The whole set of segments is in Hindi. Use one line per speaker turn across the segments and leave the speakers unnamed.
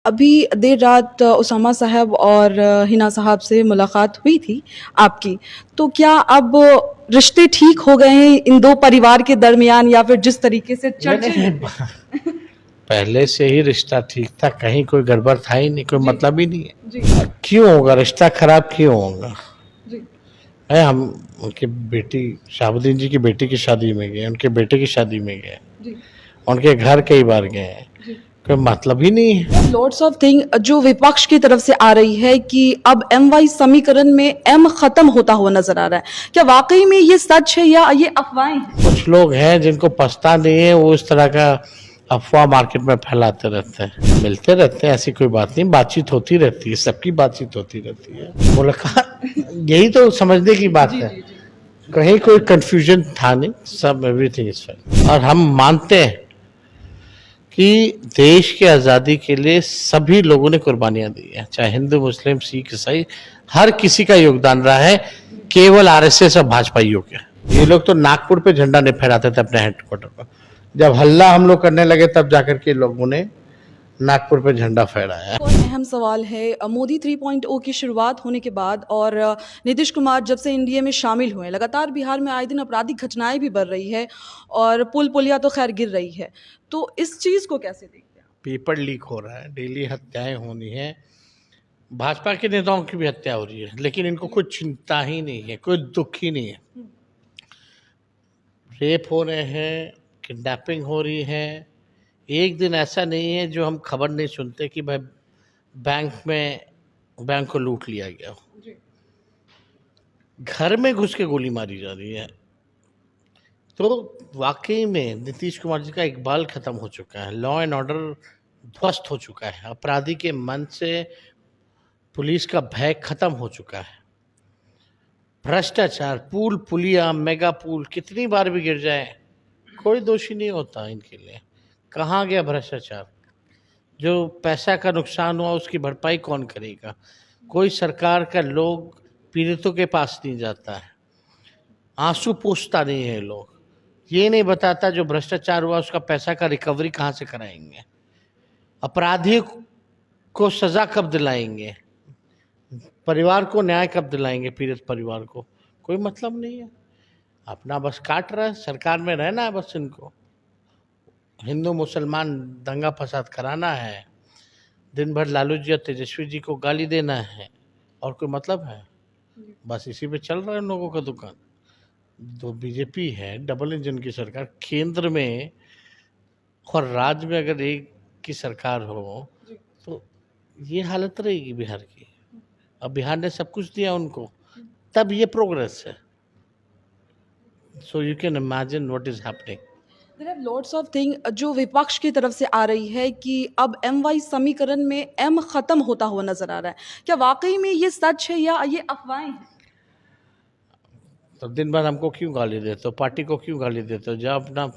अभी देर रात उसामा साहब और हिना साहब से मुलाकात हुई थी आपकी, तो क्या अब रिश्ते ठीक हो गए हैं इन दो परिवार के दरमियान, या फिर जिस तरीके से
नहीं
चर्चे
नहीं,
हुए थे?
पहले से ही रिश्ता ठीक था, कहीं कोई गड़बड़ था ही नहीं, कोई
जी
मतलब ही नहीं है।
जी
क्यों होगा रिश्ता खराब, क्यों होगा?
जी
है हम उनकी बेटी शाहबुद्दीन जी की बेटी की शादी में गए, उनके बेटे की शादी में गए,
जी
उनके घर कई बार गए हैं,
जी।
कोई मतलब ही नहीं है।
लॉर्ड्स ऑफ थिंग जो विपक्ष की तरफ से आ रही है कि अब एम वाई समीकरण में एम खत्म होता हुआ नजर आ रहा है, क्या वाकई में ये सच है या ये अफवाहें हैं?
कुछ लोग हैं जिनको पछता नहीं है, वो इस तरह का अफवाह मार्केट में फैलाते रहते हैं। मिलते रहते हैं, ऐसी कोई बात नहीं, बातचीत होती रहती है, सबकी बातचीत होती रहती है, मुलाकात यही तो समझने की बात
जी
है।
जी जी
कहीं कोई कंफ्यूजन था नहीं, सब एवरीथिंग इज फाइन। और हम मानते हैं कि देश की आज़ादी के लिए सभी लोगों ने कुर्बानियां दी हैं, चाहे हिंदू मुस्लिम सिख ईसाई, हर किसी का योगदान रहा है, केवल आरएसएस और भाजपाइयों के। ये लोग तो नागपुर पे झंडा नहीं फहराते थे अपने हेडक्वार्टर पर, जब हल्ला हम लोग करने लगे तब जाकर के लोगों ने नागपुर पे झंडा फहराया।
एक और अहम सवाल है, मोदी 3.0 की शुरुआत होने के बाद और नीतीश कुमार जब से एनडीए में शामिल हुए, लगातार बिहार में आए दिन आपराधिक घटनाएं भी बढ़ रही है और पुल पुलिया तो खैर गिर रही है, तो इस चीज को कैसे देखते हैं?
पेपर लीक हो रहा है, डेली हत्याएं होनी है, भाजपा के नेताओं की भी हत्या हो रही है, लेकिन इनको कोई चिंता ही नहीं है, कोई दुख ही नहीं है। रेप हो रहे हैं, किडनैपिंग हो रही है, एक दिन ऐसा नहीं है जो हम खबर नहीं सुनते कि भाई बैंक को लूट लिया गया, घर में घुस के गोली मारी जा रही है। तो वाकई में नीतीश कुमार जी का इकबाल खत्म हो चुका है, लॉ एंड ऑर्डर ध्वस्त हो चुका है, अपराधी के मन से पुलिस का भय खत्म हो चुका है। भ्रष्टाचार, पुल पुलिया, मेगा पुल कितनी बार भी गिर जाए कोई दोषी नहीं होता इनके लिए। कहाँ गया भ्रष्टाचार? जो पैसा का नुकसान हुआ उसकी भरपाई कौन करेगा? कोई सरकार का लोग पीड़ितों के पास नहीं जाता है, आंसू पोंछता नहीं है लोग, ये नहीं बताता जो भ्रष्टाचार हुआ उसका पैसा का रिकवरी कहाँ से कराएंगे, अपराधी को सजा कब दिलाएंगे, परिवार को न्याय कब दिलाएंगे, पीड़ित परिवार को कोई मतलब नहीं है। अपना बस काट रहा है, सरकार में रहना है बस इनको, हिंदू मुसलमान दंगा फसाद कराना है, दिन भर लालू जी और तेजस्वी जी को गाली देना है, और कोई मतलब है? बस इसी पे चल रहा है इन लोगों का दुकान। तो बीजेपी है डबल इंजन की सरकार, केंद्र में और राज्य में अगर एक की सरकार हो तो ये हालत रहेगी बिहार की। अब बिहार ने सब कुछ दिया उनको, तब ये प्रोग्रेस है। So you can imagine what is happening.
There are lots of thing जो विपक्ष की तरफ से आ रही है कि अब एम वाई समीकरण में एम खत्म होता हुआ नजर आ रहा है, क्या वाकई में ये सच है या ये अफवाहें हैं?
तो दिन भर हमको क्यों गाली देते हो, पार्टी को क्यों गाली देते हो? जब अपना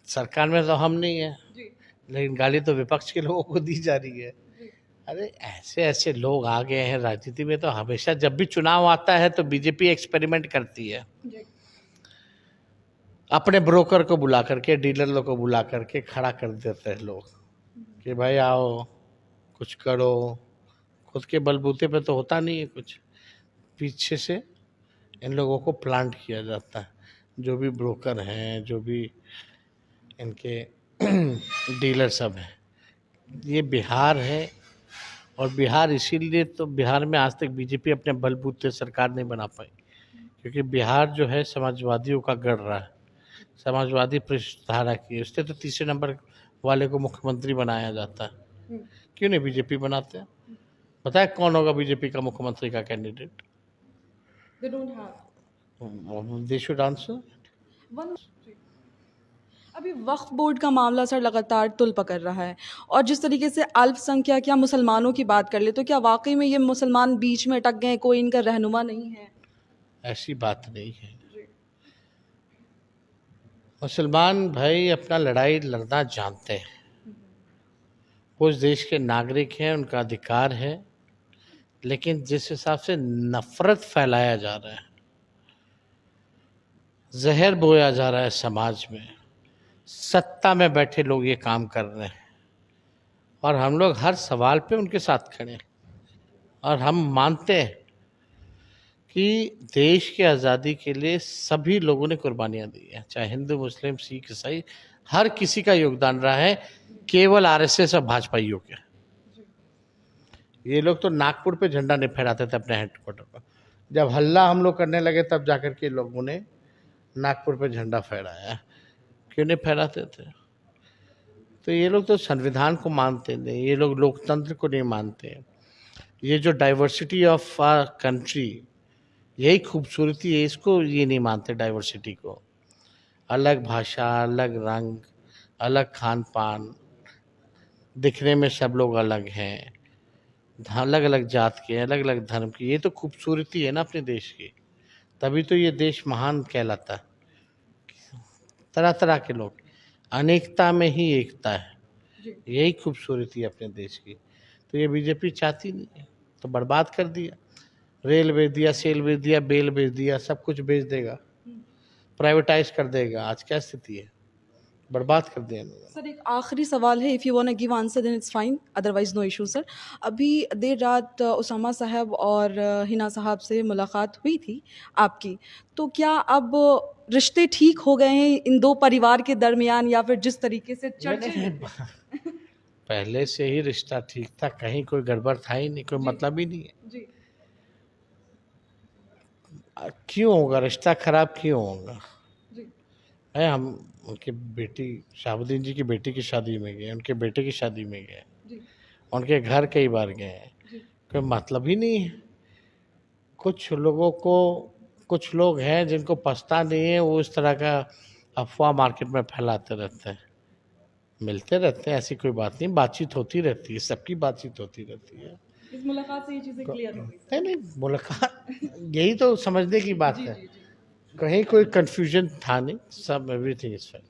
सरकार में तो हम नहीं है,
जी
लेकिन गाली तो विपक्ष के लोगों को दी जा रही है।
जी
अरे ऐसे ऐसे लोग आ गए हैं राजनीति में, तो हमेशा जब भी चुनाव आता है तो बीजेपी एक्सपेरिमेंट करती है,
जी
अपने ब्रोकर को बुला करके, डीलर लोग को बुला करके खड़ा कर देते हैं लोग कि भाई आओ कुछ करो। खुद के बलबूते पे तो होता नहीं है कुछ, पीछे से इन लोगों को प्लांट किया जाता है। जो भी ब्रोकर हैं, जो भी इनके डीलर सब हैं, ये बिहार है। और बिहार इसीलिए तो बिहार में आज तक बीजेपी अपने बलबूते सरकार नहीं बना पाई, क्योंकि बिहार जो है समाजवादियों का गढ़ रहा है, समाजवादी पृष्ठधारा की, उससे तो तीसरे नंबर वाले को मुख्यमंत्री बनाया जाता है। क्यों नहीं बीजेपी बनाते हैं? बताए कौन होगा बीजेपी का मुख्यमंत्री का candidate?
They don't have
they should answer.
One. अभी वक्फ बोर्ड का मामला सर लगातार तुल पकड़ रहा है, और जिस तरीके से अल्पसंख्यक या मुसलमानों की बात कर ले, तो क्या वाकई में ये मुसलमान बीच में अटक गए, कोई इनका रहनुमा नहीं है?
ऐसी बात नहीं है। मुसलमान भाई अपना लड़ाई लड़ना जानते हैं, वो इस देश के नागरिक हैं, उनका अधिकार है, लेकिन जिस हिसाब से नफरत फैलाया जा रहा है, जहर बोया जा रहा है समाज में, सत्ता में बैठे लोग ये काम कर रहे हैं, और हम लोग हर सवाल पे उनके साथ खड़े हैं। और हम मानते हैं कि देश की आज़ादी के लिए सभी लोगों ने कुर्बानियाँ दी हैं, चाहे हिंदू, मुस्लिम, सिख, ईसाई, हर किसी का योगदान रहा है, केवल आरएसएस और भाजपाइयों के। ये लोग तो नागपुर पे झंडा नहीं फहराते थे अपने हेडक्वार्टर पर। जब हल्ला हम लोग करने लगे तब जाकर के लोगों ने नागपुर पे झंडा फहराया। क्यों नहीं फहराते थे? तो ये लोग तो संविधान को मानते नहीं, ये लोग लोकतंत्र को नहीं मानते। ये जो डाइवर्सिटी ऑफ आवर कंट्री, यही खूबसूरती है, इसको ये नहीं मानते डाइवर्सिटी को। अलग भाषा, अलग रंग, अलग खान पान, दिखने में सब लोग अलग हैं, अलग अलग जात के, अलग अलग धर्म की, ये तो खूबसूरती है ना अपने देश की। तभी तो ये देश महान कहलाता है। तरह तरह के लोग, अनेकता में ही एकता है, यही खूबसूरती है अपने देश की। तो ये बीजेपी चाहती नहीं है, तो बर्बाद कर दिया। रेल बेच दिया, सेल बेच दिया, बेल बेच दिया, सब कुछ बेच देगा, प्राइवेटाइज कर देगा। आज क्या स्थिति है, बर्बाद कर दिया इन्होंने।
सर एक आखिरी सवाल है, if you want give answer then it's fine, otherwise no issue sir. अभी देर रात उसामा साहब और हिना साहब से मुलाकात हुई थी आपकी, तो क्या अब रिश्ते ठीक हो गए हैं इन दो परिवार के दरमियान, या फिर जिस तरीके से चर्चे
पहले से ही रिश्ता ठीक था, कहीं कोई गड़बड़ था ही नहीं, कोई मतलब ही नहीं है।
जी
क्यों होगा रिश्ता खराब, क्यों होगा?
जी
है, हम उनकी बेटी शहाबुद्दीन जी की बेटी की शादी में गए, उनके बेटे की शादी में गए,
जी
उनके घर कई बार गए हैं,
जी
कोई मतलब ही नहीं है। कुछ लोगों को, कुछ लोग हैं जिनको पछता नहीं है, वो इस तरह का अफवाह मार्केट में फैलाते रहते हैं। मिलते रहते हैं, ऐसी कोई बात नहीं, बातचीत होती रहती है, सबकी बातचीत होती रहती है।
इस मुलाकात से ये चीज़ें क्लियर हो गई सर।
नहीं नहीं, मुलाकात यही तो समझने की बात
जी
है,
जी जी
कहीं कोई कंफ्यूजन था नहीं, सब एवरीथिंग इज फाइन।